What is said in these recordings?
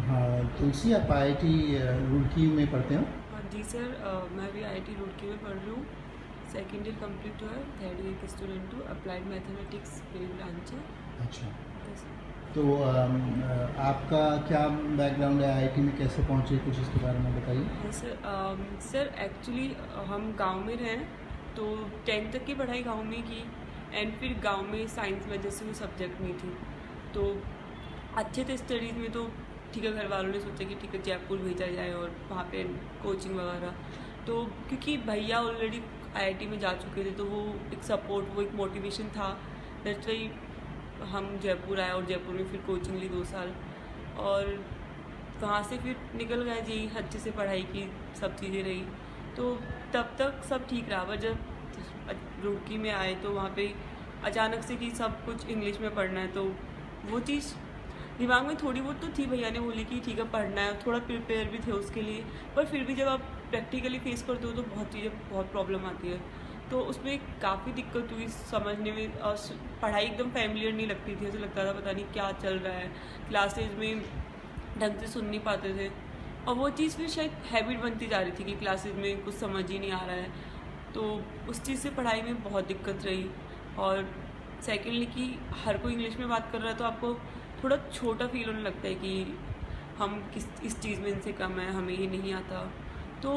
हाँ, तुलसी आप आईआईटी रुड़की में पढ़ते हो? हाँ जी सर, मैं भी आईआईटी रुड़की में पढ़ रही हूँ। सेकेंड ईयर कंप्लीट हुआ है, थर्ड ईयर की स्टूडेंट हूँ। अप्लाइड मैथमेटिक्स मेरी ब्रांच है। अच्छा, बस। तो आपका क्या बैकग्राउंड है, आईआईटी में कैसे पहुँचे, कुछ इसके बारे में बताइए। हाँ सर, सर एक्चुअली हम गांव में रहें तो 10th तक की पढ़ाई गांव में की। एंड फिर गांव में साइंस में जैसे कोई सब्जेक्ट नहीं थी तो अच्छे थे स्टडीज़ में, तो ठीक है घर वालों ने सोचा कि ठीक है जयपुर भेजा जाए और वहाँ पे कोचिंग वगैरह। तो क्योंकि भैया ऑलरेडी आईआईटी में जा चुके थे तो वो एक सपोर्ट, वो एक मोटिवेशन था। दैट्स वाई हम जयपुर आए और जयपुर में फिर कोचिंग ली 2 साल और वहाँ से फिर निकल गए जी। अच्छे से पढ़ाई की, सब चीज़ें रही तो तब तक सब ठीक रहा। पर जब रुड़की में आए तो वहाँ पे अचानक से कि सब कुछ इंग्लिश में पढ़ना है, तो वो चीज़ दिमाग में थोड़ी बहुत तो थी। भैया ने बोली कि ठीक है पढ़ना है, थोड़ा प्रिपेयर भी थे उसके लिए। पर फिर भी जब आप प्रैक्टिकली फेस करते हो तो बहुत चीज़ें, बहुत प्रॉब्लम आती है। तो उसमें काफ़ी दिक्कत हुई समझने में और पढ़ाई एकदम फैमिलियर नहीं लगती थी। ऐसा लगता था पता नहीं क्या चल रहा है, क्लासेज में ढंग से सुन नहीं पाते थे। और वो चीज़ फिर शायद हैबिट बनती जा रही थी कि क्लासेस में कुछ समझ ही नहीं आ रहा है, तो उस चीज़ से पढ़ाई में बहुत दिक्कत रही। और सेकेंडली कि हर कोई इंग्लिश में बात कर रहा है तो आपको थोड़ा छोटा फील होने लगता है कि हम इस चीज़ में इनसे कम है, हमें ये नहीं आता। तो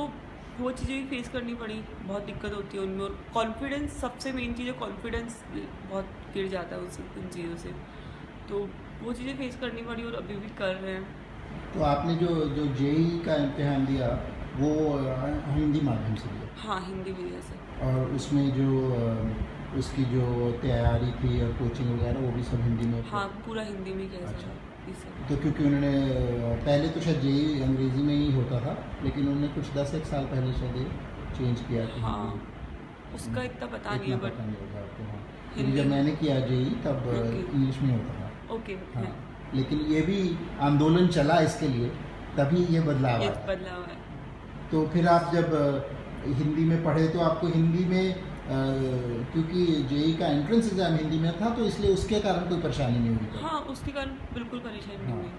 वो चीज़ें भी फेस करनी पड़ी, बहुत दिक्कत होती है उनमें। और कॉन्फिडेंस सबसे मेन चीज़ है, कॉन्फिडेंस बहुत गिर जाता है उन चीज़ों से। तो वो चीज़ें फेस करनी पड़ी और अभी भी कर रहे हैं। तो आपने जो जो जेई का इम्तिहान दिया वो हिंदी माध्यम से दिया? हाँ, हिंदी मीडिया से। और उसमें जो उसकी जो तैयारी थी और कोचिंग वगैरह वो भी सब हिंदी में? हाँ, पूरा हिंदी में किया अच्छा, सर। तो क्योंकि उन्होंने पहले तो शायद जेई अंग्रेज़ी में ही होता था, लेकिन उन्होंने कुछ 10-1 साल पहले शायद ये चेंज किया कि हाँ, उसका इतना पता नहीं है, बट पता नहीं होगा आपको। हाँ, क्योंकि हिंदी जब मैंने किया जेई तब ओके इंग्लिश में होता था। ओके। हाँ, लेकिन ये भी आंदोलन चला इसके लिए, तभी ये बदलाव ये आया। बदलाव है। तो फिर आप जब हिंदी में पढ़े तो आपको हिंदी में क्योंकि जेई का एंट्रेंस एग्ज़ाम हिंदी में था तो इसलिए उसके कारण कोई परेशानी नहीं हुई? हाँ, उसके कारण बिल्कुल परेशानी नहीं हाँ, हुई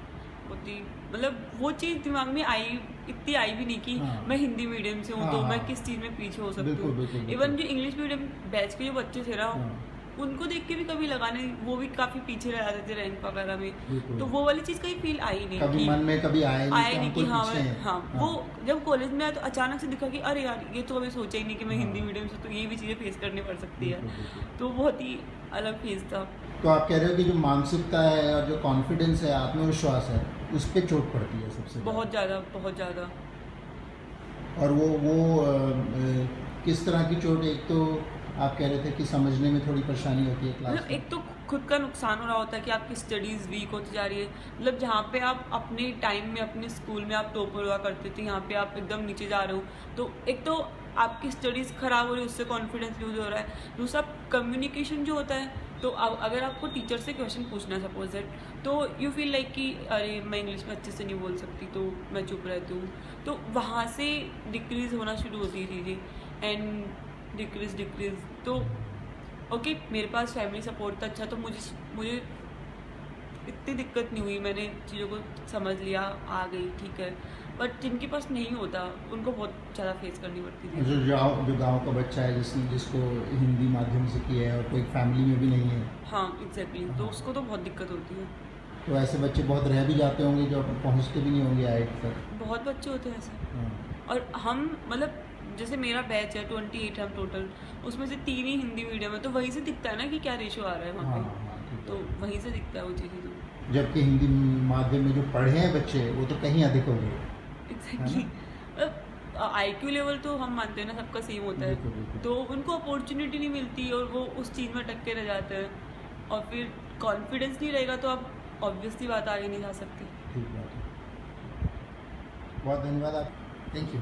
होती। मतलब वो चीज़ दिमाग में आई, इतनी आई भी नहीं कि हाँ, मैं हिंदी मीडियम से हूँ हाँ, तो मैं हाँ, किस चीज़ में पीछे हो सकती बिल्कुल हूँ। बिल्कुल बिल्कुल। इवन जो इंग्लिश मीडियम बैच के जो बच्चे थे ना, हाँ, उनको देख के भी कभी लगा नहीं, वो भी काफ़ी पीछे रह जाते थे रैंक वगैरह में। बिल्कुल। तो वो वाली चीज़ कहीं फील आई नहीं कभी कि मन में कभी आया नहीं आया कि नहीं हम कि कोई हाँ पीछे हैं? हाँ। हाँ, वो जब कॉलेज में आया तो अचानक से दिखा कि अरे यार ये तो हमें सोचा ही नहीं कि मैं हाँ, हिंदी मीडियम से, तो ये भी चीज़ें फेस करनी पड़ सकती है। बिल्कुल बिल्कुल। तो बहुत ही अलग फेज था। तो आप कह रहे हो कि जो मानसिकता है और जो कॉन्फिडेंस है, आत्मविश्वास है, उस पे चोट पड़ती है सबसे ज़्यादा? बहुत ज़्यादा, बहुत ज़्यादा। और वो किस तरह की चोट? एक तो आप कह रहे थे कि समझने में थोड़ी परेशानी होती है क्लास मतलब में। एक तो खुद का नुकसान हो रहा होता है कि आपकी स्टडीज़ वीक होती जा रही है। मतलब जहाँ पे आप अपने टाइम में अपने स्कूल में आप टॉपर हुआ करते थे, यहाँ पे आप एकदम नीचे जा रहे हो। तो एक तो आपकी स्टडीज़ ख़राब हो रही है, उससे कॉन्फिडेंस लूज हो रहा है। दूसरा कम्युनिकेशन जो होता है, तो अब अगर आपको टीचर से क्वेश्चन पूछना है सपोज दैट, तो यू फील लाइक कि अरे मैं इंग्लिश में अच्छे से नहीं बोल सकती तो मैं चुप रहती हूँ। तो वहाँ से डिक्रीज़ होना शुरू होती है चीज़ें, एंड डिक्रीज़ तो ओके मेरे पास फैमिली सपोर्ट था अच्छा, तो मुझे इतनी दिक्कत नहीं हुई। मैंने चीज़ों को समझ लिया, आ गई ठीक है। बट जिनके पास नहीं होता उनको बहुत ज़्यादा फेस करनी पड़ती थी। जो गाँव का बच्चा है जिसको हिंदी माध्यम से किया है और कोई फैमिली में भी नहीं है, हाँ एग्जैक्टली, तो हाँ, उसको तो बहुत दिक्कत होती है। तो ऐसे बच्चे बहुत रह भी जाते होंगे जो पहुँचते भी नहीं होंगे आईआईटी तक। बहुत बच्चे होते हैं ऐसे। हाँ, और हम मतलब जैसे मेरा बैच है 28 हम टोटल, उसमें से 3 ही हिंदी मीडियम है, तो वहीं से दिखता है ना कि क्या रेशो आ रहा है वहाँ हाँ, पे। हाँ, ठीक तो है। वहीं से दिखता है वो चीज़ें। तो जबकि हिंदी माध्यम में जो पढ़े हैं बच्चे वो तो कहीं अधिक होंगे, है एग्जैक्टली। ना? आईक्यू लेवल तो हम मानते हैं ना सबका सेम होता बिल्कुल है, बिल्कुल। तो उनको अपॉर्चुनिटी नहीं मिलती और वो उस चीज़ में अटक के रह जाते हैं। और फिर कॉन्फिडेंस नहीं रहेगा तो आप ऑब्वियसली बात आगे नहीं जा सकती। ठीक बात है। बहुत धन्यवाद आप, थैंक यू।